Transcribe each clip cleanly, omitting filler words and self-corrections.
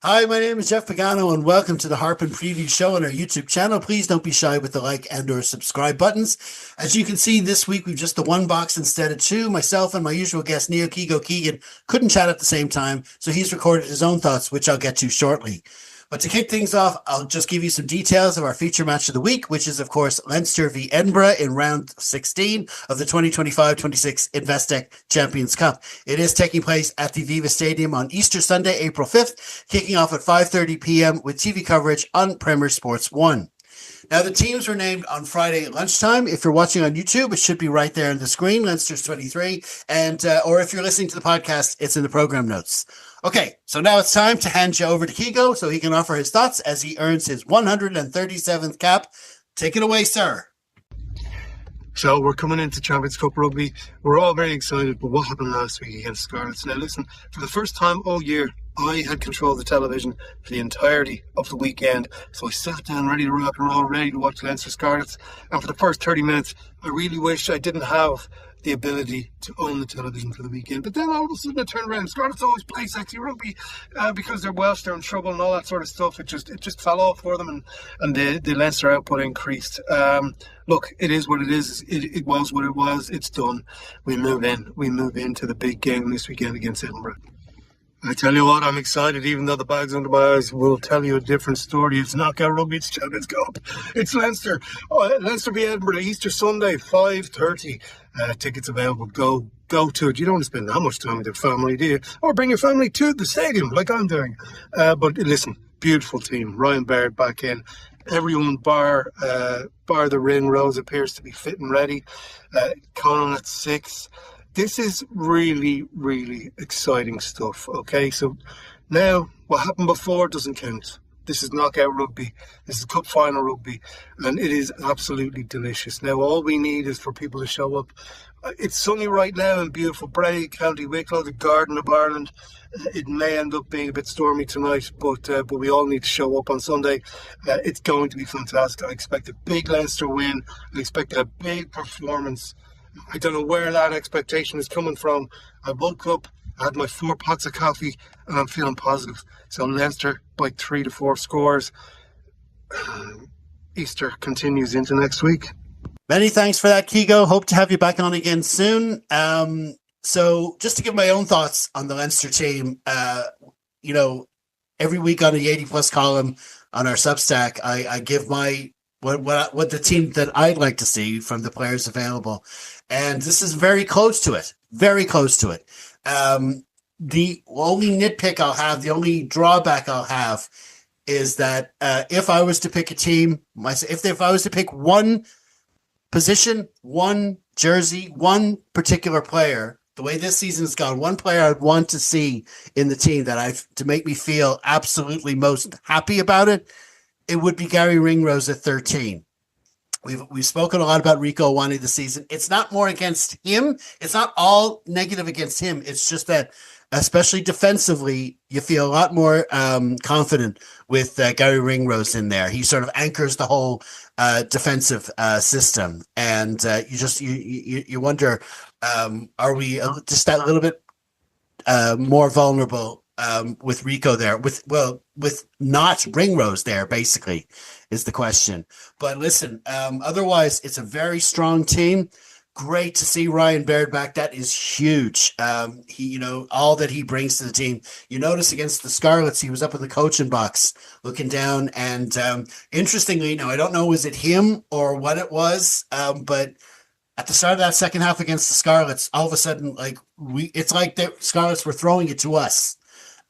Hi, my name is Jeff Pagano, and welcome to the Harpin Preview Show on our YouTube channel. Please don't be shy with the like and or subscribe buttons. As you can see, this week we've just the one box instead of two. Myself and my usual guest, Keego Keegan, couldn't chat at the same time, so he's recorded his own thoughts, which I'll get to shortly. But to kick things off, I'll just give you some details of our feature match of the week, which is, of course, Leinster v Edinburgh in round 16 of the 2025-26 Investec Champions Cup. It is taking place at the Aviva Stadium on Easter Sunday, April 5th, kicking off at 5:30 p.m. with TV coverage on Premier Sports 1. Now, the teams were named on Friday at lunchtime. If you're watching on YouTube, it should be right there on the screen. Leinster's 23. Or if you're listening to the podcast, it's in the program notes. Okay, so now it's time to hand you over to Keego so he can offer his thoughts as he earns his 137th cap. Take it away, sir. So we're coming into Champions Cup rugby. We're all very excited, but what happened last week against Scarlets? Now listen, for the first time all year, I had control of the television for the entirety of the weekend. So I sat down ready to rock and roll, ready to watch Leinster Scarlets. And for the first 30 minutes, I really wished I didn't have the ability to own the television for the weekend. But then all of a sudden it turned around. Scarlets always play sexy rugby because they're Welsh, they're in trouble and all that sort of stuff. It just fell off for them and the Leinster output increased. Look, it is what it is. It was what it was. It's done. We move into the big game this weekend against Edinburgh. I tell you what, I'm excited, even though the bags under my eyes will tell you a different story. It's knockout rugby, it's Champions Cup. It's Leinster. Leinster v Edinburgh, Easter Sunday, 5:30. Tickets available. Go to it. You don't want to spend that much time with your family, do you? Or bring your family to the stadium, like I'm doing. But listen, beautiful team. Ryan Baird back in. Everyone bar the ring rows appears to be fit and ready. Conan at 6. This is really, really exciting stuff, okay? So now what happened before doesn't count. This is knockout rugby. This is cup final rugby. And it is absolutely delicious. Now, all we need is for people to show up. It's sunny right now in beautiful Bray, County Wicklow, the Garden of Ireland. It may end up being a bit stormy tonight, but we all need to show up on Sunday. It's going to be fantastic. I expect a big Leinster win. I expect a big performance. I don't know where that expectation is coming from. I woke up, I had my 4 pots of coffee, and I'm feeling positive. So Leinster by 3 to 4 scores. Easter continues into next week. Many thanks for that, Keego. Hope to have you back on again soon. So just to give my own thoughts on the Leinster team, every week on the 80 plus column on our Substack, I give my what the team that I'd like to see from the players available. And this is very close to it. Very close to it. The only nitpick I'll have, the only drawback I'll have is that if I was to pick a team, if I was to pick one position, one jersey, one particular player, the way this season has gone, one player I'd want to see in the team to make me feel absolutely most happy about it, it would be Gary Ringrose at 13. We've spoken a lot about Rico wanting the season. It's not more against him. It's not all negative against him. It's just that, especially defensively, you feel a lot more confident with Gary Ringrose in there. He sort of anchors the whole defensive system, and you wonder, are we just that little bit more vulnerable with Rico there, with not Ringrose there, basically, is the question. But listen, otherwise, it's a very strong team. Great to see Ryan Baird back. That is huge. All that he brings to the team. You notice against the Scarlets, he was up in the coaching box looking down. And interestingly, now I don't know, was it him or what it was, but at the start of that second half against the Scarlets, all of a sudden, it's like the Scarlets were throwing it to us.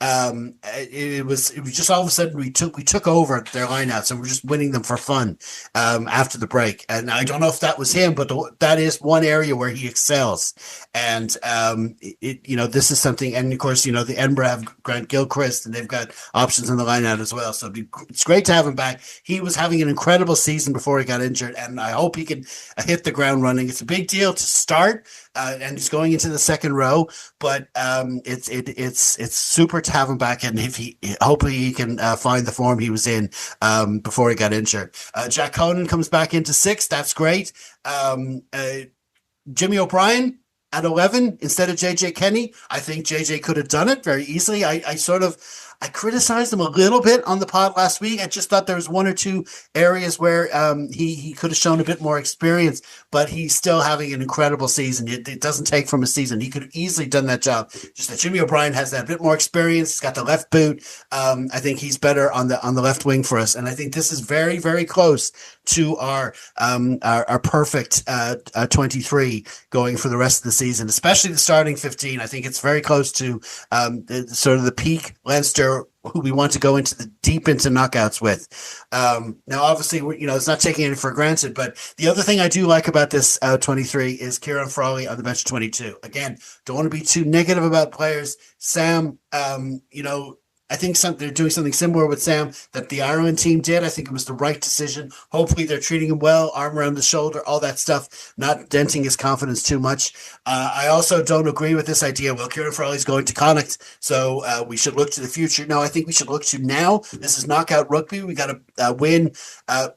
It was just all of a sudden we took over their lineouts and we're just winning them for fun after the break. And I don't know if that was him, but that is one area where he excels. And this is something. And of course, the Edinburgh have Grant Gilchrist and they've got options on the lineout as well. So it's great to have him back. He was having an incredible season before he got injured, and I hope he can hit the ground running. It's a big deal to start. And he's going into the second row, but it's super to have him back, and hopefully he can find the form he was in before he got injured. Jack Conan comes back into 6. That's great. Jimmy O'Brien at 11 instead of JJ Kenny. I think JJ could have done it very easily. I I criticized him a little bit on the pod last week. I just thought there was one or two areas where he could have shown a bit more experience, but he's still having an incredible season. It doesn't take from a season. He could have easily done that job. Just that Jimmy O'Brien has that bit more experience. He's got the left boot. I think he's better on the left wing for us, and I think this is very, very close to our perfect 23 going for the rest of the season, especially the starting 15. I think it's very close to sort of the peak Leinster who we want to go deep into knockouts with. Now, obviously, it's not taking it for granted, but the other thing I do like about this 23 is Kieran Frawley on the bench 22. Again, don't want to be too negative about players. Sam, I think they're doing something similar with Sam that the Ireland team did. I think it was the right decision. Hopefully they're treating him well, arm around the shoulder, all that stuff, not denting his confidence too much. I also don't agree with this idea. Well, Kieran Frawley's going to Connacht, so we should look to the future. No, I think we should look to now. This is knockout rugby. We got to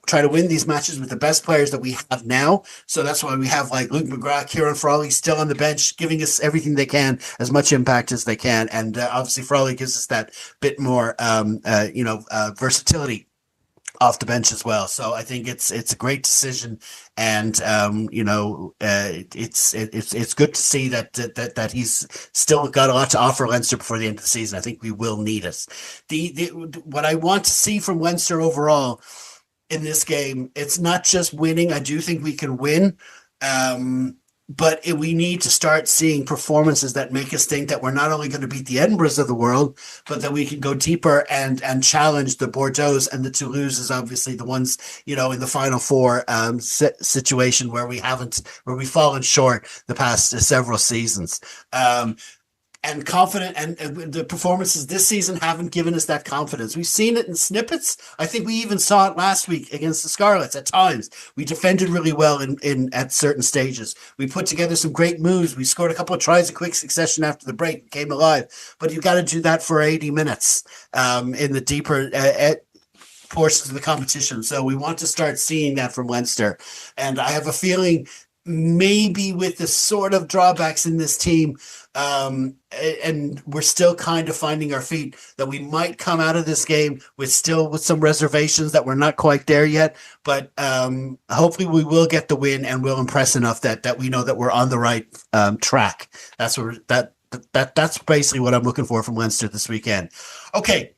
try to win these matches with the best players that we have now. So that's why we have like Luke McGrath, Kieran Frawley still on the bench, giving us everything they can, as much impact as they can. And obviously Frawley gives us that bit more versatility off the bench as well. So I think it's a great decision, and it's good to see that he's still got a lot to offer Leinster before the end of the season. I think we will need it. What I want to see from Leinster overall in this game, it's not just winning. I do think we can win. But we need to start seeing performances that make us think that we're not only going to beat the Edinburghs of the world, but that we can go deeper and challenge the Bordeaux and the Toulouses, obviously the ones, in the Final Four situation where we've fallen short the past several seasons. And confident, and the performances this season haven't given us that confidence. We've seen it in snippets. I think we even saw it last week against the Scarlets at times. We defended really well at certain stages. We put together some great moves. We scored a couple of tries in quick succession after the break, came alive. But you've got to do that for 80 minutes in the deeper portions of the competition. So we want to start seeing that from Leinster. And I have a feeling maybe with the sort of drawbacks in this team, and we're still kind of finding our feet, that we might come out of this game with some reservations that we're not quite there yet. But hopefully we will get the win and we'll impress enough that we know that we're on the right track. That's basically what I'm looking for from Leinster this weekend. Okay.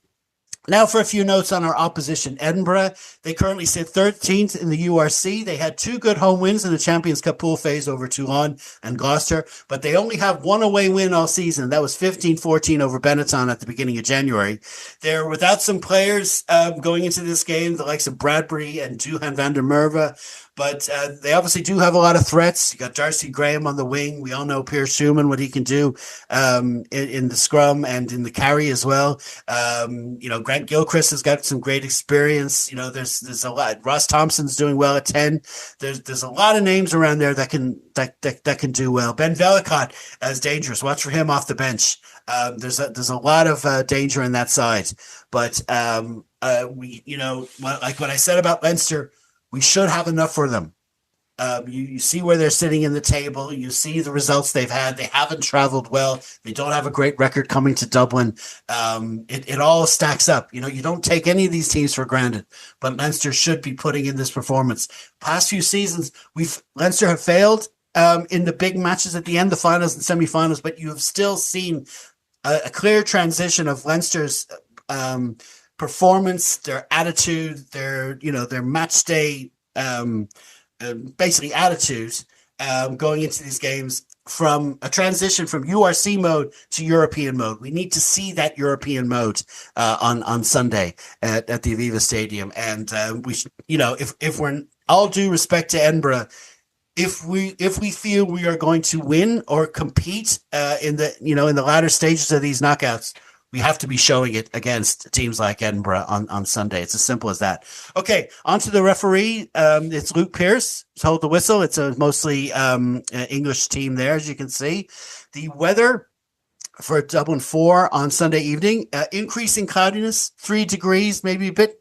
Now for a few notes on our opposition, Edinburgh. They currently sit 13th in the URC. They had 2 good home wins in the Champions Cup pool phase over Toulon and Gloucester, but they only have 1 away win all season. That was 15-14 over Benetton at the beginning of January. They're without some players going into this game, the likes of Bradbury and Duhan van der Merwe. But they obviously do have a lot of threats. You got Darcy Graham on the wing. We all know Pierce Schumann, what he can do in the scrum and in the carry as well. Grant Gilchrist has got some great experience. There's a lot. Ross Thompson's doing well at 10. There's a lot of names around there that can do well. Ben Velicott is dangerous. Watch for him off the bench. There's a lot of danger in that side. But like what I said about Leinster, we should have enough for them. You see where they're sitting in the table. You see the results they've had. They haven't traveled well. They don't have a great record coming to Dublin. It all stacks up. You don't take any of these teams for granted, but Leinster should be putting in this performance. Past few seasons, Leinster have failed in the big matches at the end, the finals and semifinals, but you have still seen a clear transition of Leinster's performance, their attitude, their match day, basically attitude, going into these games, from a transition from URC mode to European mode. We need to see that European mode on Sunday at the Aviva Stadium. And if we're, all due respect to Edinburgh, if we feel we are going to win or compete in the latter stages of these knockouts, we have to be showing it against teams like Edinburgh on Sunday. It's as simple as that. Okay, on to the referee. It's Luke Pearce. Hold the whistle. It's a mostly English team there, as you can see. The weather for Dublin 4 on Sunday evening, increasing cloudiness, 3 degrees, maybe a bit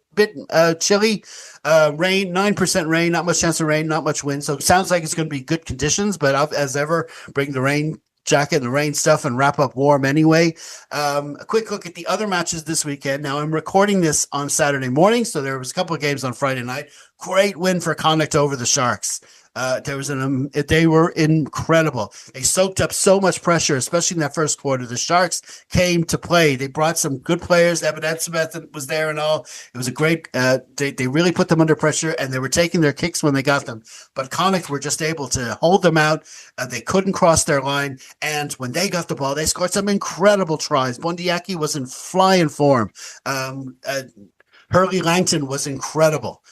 chilly. Rain, 9% rain, not much chance of rain, not much wind. So it sounds like it's going to be good conditions, but as ever, bring the rain jacket and the rain stuff and wrap up warm anyway. A quick look at the other matches this weekend. Now, I'm recording this on Saturday morning, so there was a couple of games on Friday night. Great win for Connacht over the Sharks. They were incredible. They soaked up so much pressure, especially in that first quarter. The Sharks came to play. They brought some good players. Evan Edsmith was there and all. It was a great, they really put them under pressure, and they were taking their kicks when they got them. But Connacht were just able to hold them out. They couldn't cross their line. And when they got the ball, they scored some incredible tries. Bundyaki was in flying form. Hurley Langton was incredible.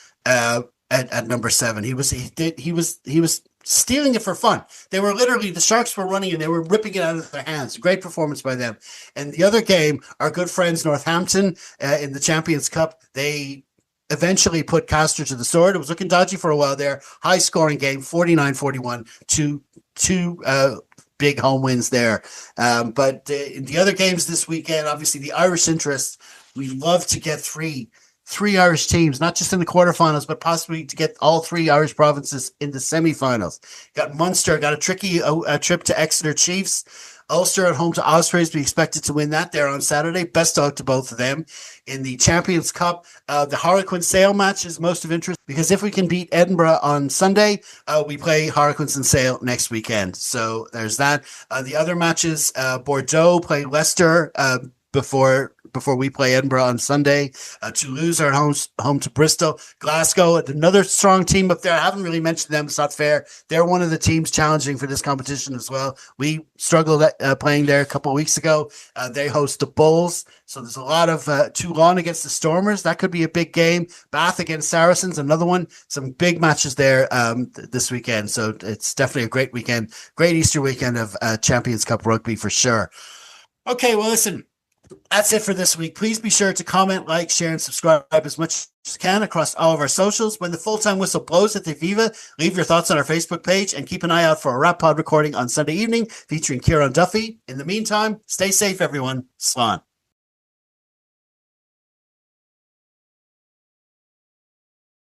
At number 7, he was stealing it for fun. They were literally, the Sharks were running and they were ripping it out of their hands. Great performance by them. And the other game, our good friends Northampton in the Champions Cup, they eventually put Castor to the sword. It was looking dodgy for a while there. High scoring game, 49-41, two big home wins there. But in the other games this weekend, obviously the Irish interest, we love to get three Irish teams, not just in the quarterfinals, but possibly to get all 3 Irish provinces in the semifinals. Got Munster, got a tricky trip to Exeter Chiefs. Ulster at home to Ospreys. We expected to win that there on Saturday. Best of luck to both of them. In the Champions Cup, the Harlequin Sale match is most of interest because if we can beat Edinburgh on Sunday, we play Harlequins and Sale next weekend. So there's that. The other matches, Bordeaux play Leicester before we play Edinburgh on Sunday. Toulouse are home to Bristol. Glasgow, another strong team up there. I haven't really mentioned them. It's not fair. They're one of the teams challenging for this competition as well. We struggled at playing there a couple of weeks ago. They host the Bulls. So there's a lot of Toulon against the Stormers. That could be a big game. Bath against Saracens, another one. Some big matches there this weekend. So it's definitely a great weekend. Great Easter weekend of Champions Cup rugby for sure. Okay, well, listen. That's it for this week. Please be sure to comment, like, share, and subscribe as much as you can across all of our socials. When the full-time whistle blows at the Aviva, leave your thoughts on our Facebook page and keep an eye out for a Rap Pod recording on Sunday evening featuring Kieran Duffy. In the meantime, stay safe, everyone. Slán.